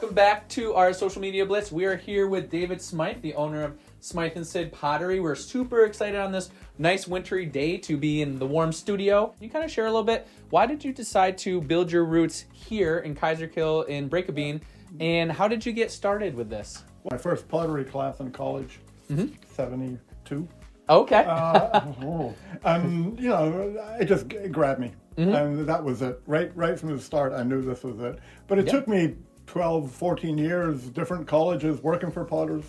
Welcome back to our social media blitz. We are here with David Smyth, the owner of Smyth and Cid Pottery. We're super excited on this nice wintry day to be in the warm studio. Can you kind of share a little bit, why did you decide to build your roots here in Keyserkill in Break-A-Bean, and how did you get started with this? My first pottery class in college, 72. Okay. And you know, it grabbed me, and that was it. Right from the start, I knew this was it. But it took me 12, 14 years, different colleges, working for potters.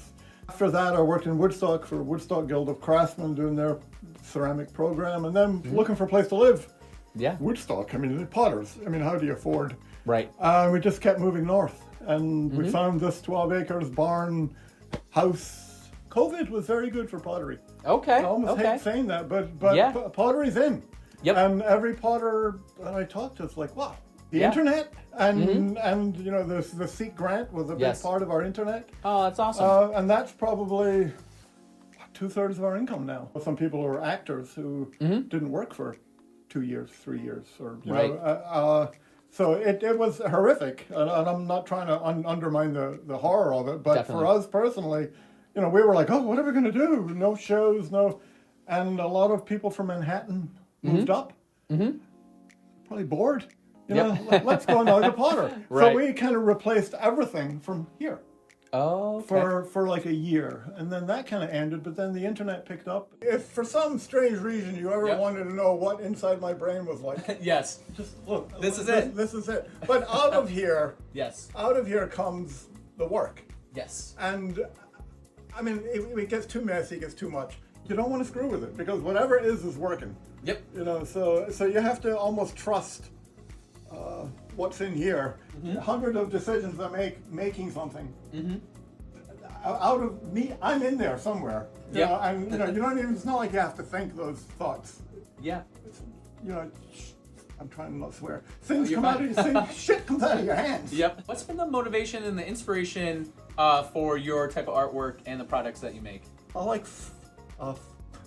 After that, I worked in Woodstock for Woodstock Guild of Craftsmen, doing their ceramic program, and then looking for a place to live. Yeah. Woodstock, I mean, the potters. I mean, how do you afford? Right. We just kept moving north, and we found this 12 acres barn house. COVID was very good for pottery. Okay. I almost hate saying that, but pottery's in. Yep. And every potter that I talked to is like, wow, the internet and you know the SEEC grant was a big part of our internet. Oh, that's awesome. And that's probably 2/3 of our income now. Some people are actors who didn't work for 2 years, 3 years, or you know. So it was horrific, and I'm not trying to undermine the horror of it, but for us personally, you know, we were like, oh, what are we going to do? No shows, no. And a lot of people from Manhattan moved up, probably bored. You know, let's go another potter. So we kind of replaced everything from here. Oh, for like a year, and then that kind of ended. But then the internet picked up. If for some strange reason you ever wanted to know what inside my brain was like, yes, just look. This is it. This is it. But out of here, out of here comes the work. Yes. And I mean, it gets too messy, it gets too much. You don't want to screw with it because whatever it is working. Yep. You know, so you have to almost trust what's in here. Hundreds of decisions I make making something. Out of me, I'm in there somewhere. You know, and you know, you don't even. It's not like you have to think those thoughts. Yeah. It's, you know, I'm trying to not swear. Things come out of your shit comes out of your hands. Yep. What's been the motivation and the inspiration for your type of artwork and the products that you make? I like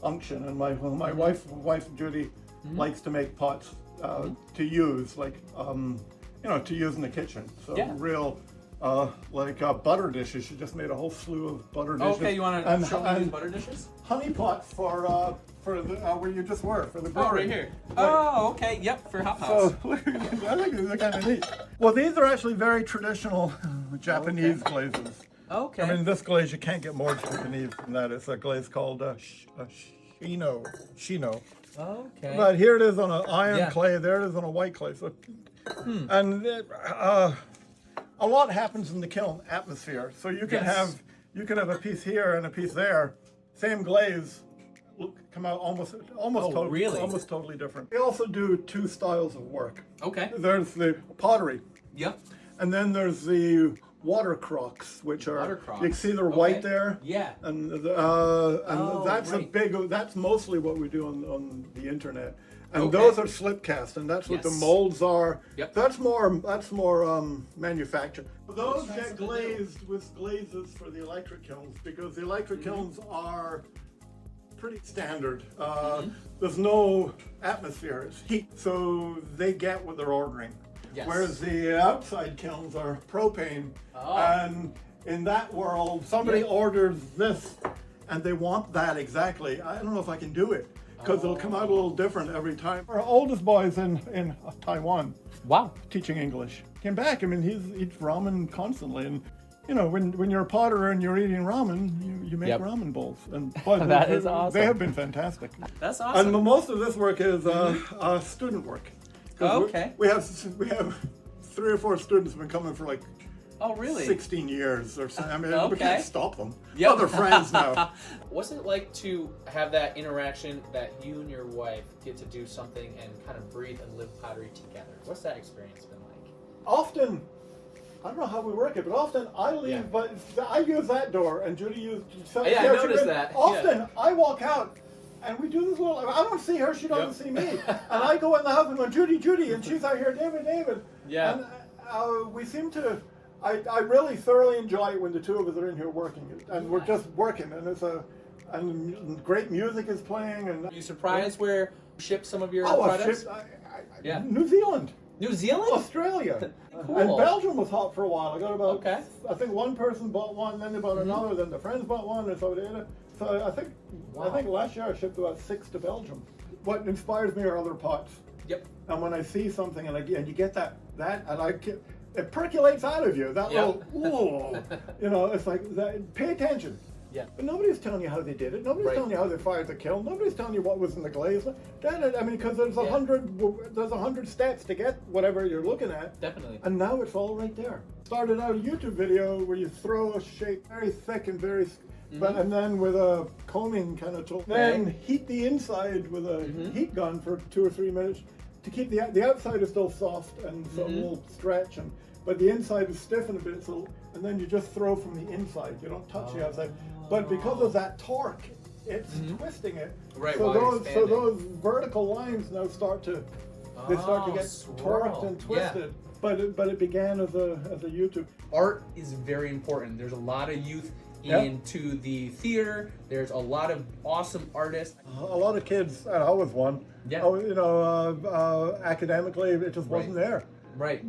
function, and my wife Judy likes to make pots to use, like you know, to use in the kitchen. So real like butter dishes. She just made a whole slew of butter dishes. Okay, you want to show me these butter dishes? Honey pots for the where you just were for the brewery. Oh, right here. Oh, okay. Yep, for hot house. So I think these are kind of neat. Well, these are actually very traditional Japanese glazes. Okay. I mean, this glaze, you can't get more Japanese than that. It's a glaze called Shino. Okay. But here it is on an iron clay. There it is on a white clay. So, and a lot happens in the kiln atmosphere. So you can have a piece here and a piece there, same glaze, come out almost totally different. We also do two styles of work. Okay. There's the pottery. Yep. And then there's the water crocks, which are you can see they're white there. Yeah. And that's a big. That's mostly what we do on the internet. And those are slip cast, and that's what the molds are. Yep. That's more manufactured. Those get glazed with glazes for the electric kilns because the electric kilns are pretty standard. There's no atmosphere, it's heat, so they get what they're ordering. Yes. Whereas the outside kilns are propane, and in that world, somebody orders this, and they want that exactly. I don't know if I can do it, because it'll come out a little different every time. Our oldest boy is in Taiwan. Wow. Teaching English. Came back, I mean, he eats ramen constantly, and you know, when you're a potter and you're eating ramen, you make ramen bowls. And that is awesome. They have been fantastic. That's awesome. And most of this work is student work. Okay. We have 3 or 4 students who've been coming for like 16 years or something. I mean, we can't stop them. Yeah, they're friends now. What's it like to have that interaction that you and your wife get to do something and kind of breathe and live pottery together? What's that experience been like? Often, I don't know how we work it, but often I leave, but I use that door and Judy uses. I noticed that. Often I walk out. And we do this little, I don't see her, she doesn't see me. And I go in the house and go, Judy, and she's out here, David. Yeah. And we seem to, I really thoroughly enjoy it when the two of us are in here working. And we're just working, and great music is playing. And are you surprised where you ship some of your products? New Zealand. New Zealand? Australia. Cool. And Belgium was hot for a while. I got about, Okay. I think one person bought one, then they bought another, then the friends bought one, and so they did. So I think last year I shipped about 6 to Belgium. What inspires me are other pots. Yep. And when I see something and you get that and it percolates out of you. That little, whoa, you know, it's like that. Pay attention. Yeah. But nobody's telling you how they did it. Nobody's telling you how they fired the kiln. Nobody's telling you what was in the glaze. I mean, because there's 100 steps to get whatever you're looking at. Definitely. And now it's all right there. Started out a YouTube video where you throw a shape very thick and very, and then with a combing kind of tool. Then heat the inside with a heat gun for 2 or 3 minutes to keep the outside is still soft and so it will stretch, but the inside is stiffened a bit. So and then you just throw from the inside. You don't touch the outside. But because of that torque, it's twisting it. Right. So those vertical lines now start to get torqued and twisted. Yeah. But it began as a YouTube. Art is very important. There's a lot of youth into the theater. There's a lot of awesome artists. A lot of kids, and I was one. Yeah. You know, academically, it just wasn't there. Right.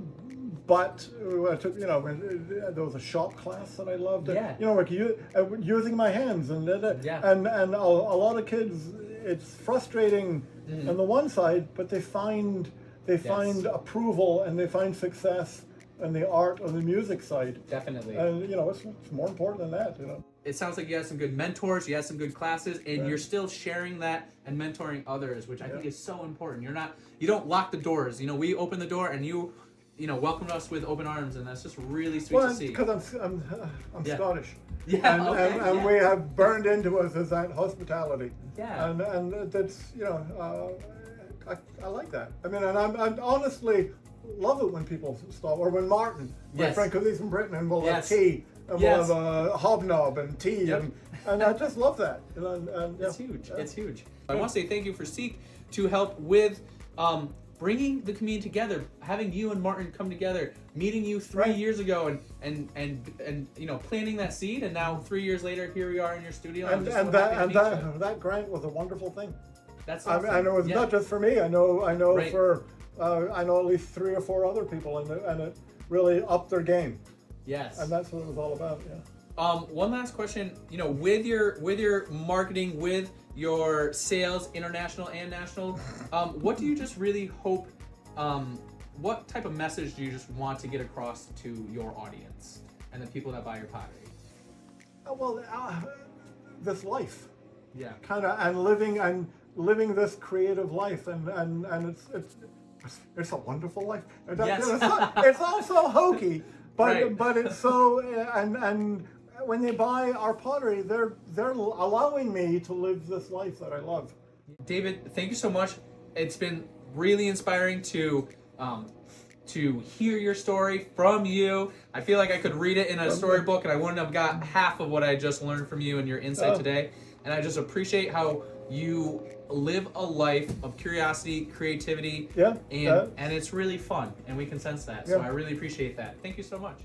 But I took, you know, there was a shop class that I loved. Yeah. You know, like using my hands and a lot of kids, it's frustrating on the one side, but they find approval and they find success in the art or the music side. Definitely. And you know, it's more important than that. You know. It sounds like you have some good mentors, you have some good classes, and you're still sharing that and mentoring others, which I think is so important. You don't lock the doors. You know, we open the door and you welcomed us with open arms, and that's just really sweet to see. Because I'm Scottish. Yeah, and we have burned into us as that hospitality. Yeah. And that's, you know, I like that. I mean, and I honestly love it when people stop, or when Martin, my friend, because he's from Britain, and we'll have tea, and we'll have a hobnob and tea, and I just love that. And it's huge. It's huge. I want to say thank you for SEEC to help with bringing the community together, having you and Martin come together, meeting you 3 years ago, and you know, planting that seed, and now 3 years later, here we are in your studio. And that grant was a wonderful thing. That's awesome. I know it's not just for me. I know for I know at least 3 or 4 other people, and it really upped their game. Yes. And that's what it was all about. Yeah. One last question. You know, with your marketing, with your sales, international and national, what do you just really hope? What type of message do you just want to get across to your audience and the people that buy your pottery? This life. Yeah. Kind of, and living this creative life, and it's a wonderful life. It's also hokey, but it's so and when they buy our pottery, they're allowing me to live this life that I love. David, thank you so much. It's been really inspiring to hear your story from you. I feel like I could read it in a storybook and I wouldn't have got half of what I just learned from you and your insight today. And I just appreciate how you live a life of curiosity, creativity, and it's really fun, and we can sense that. So I really appreciate that. Thank you so much.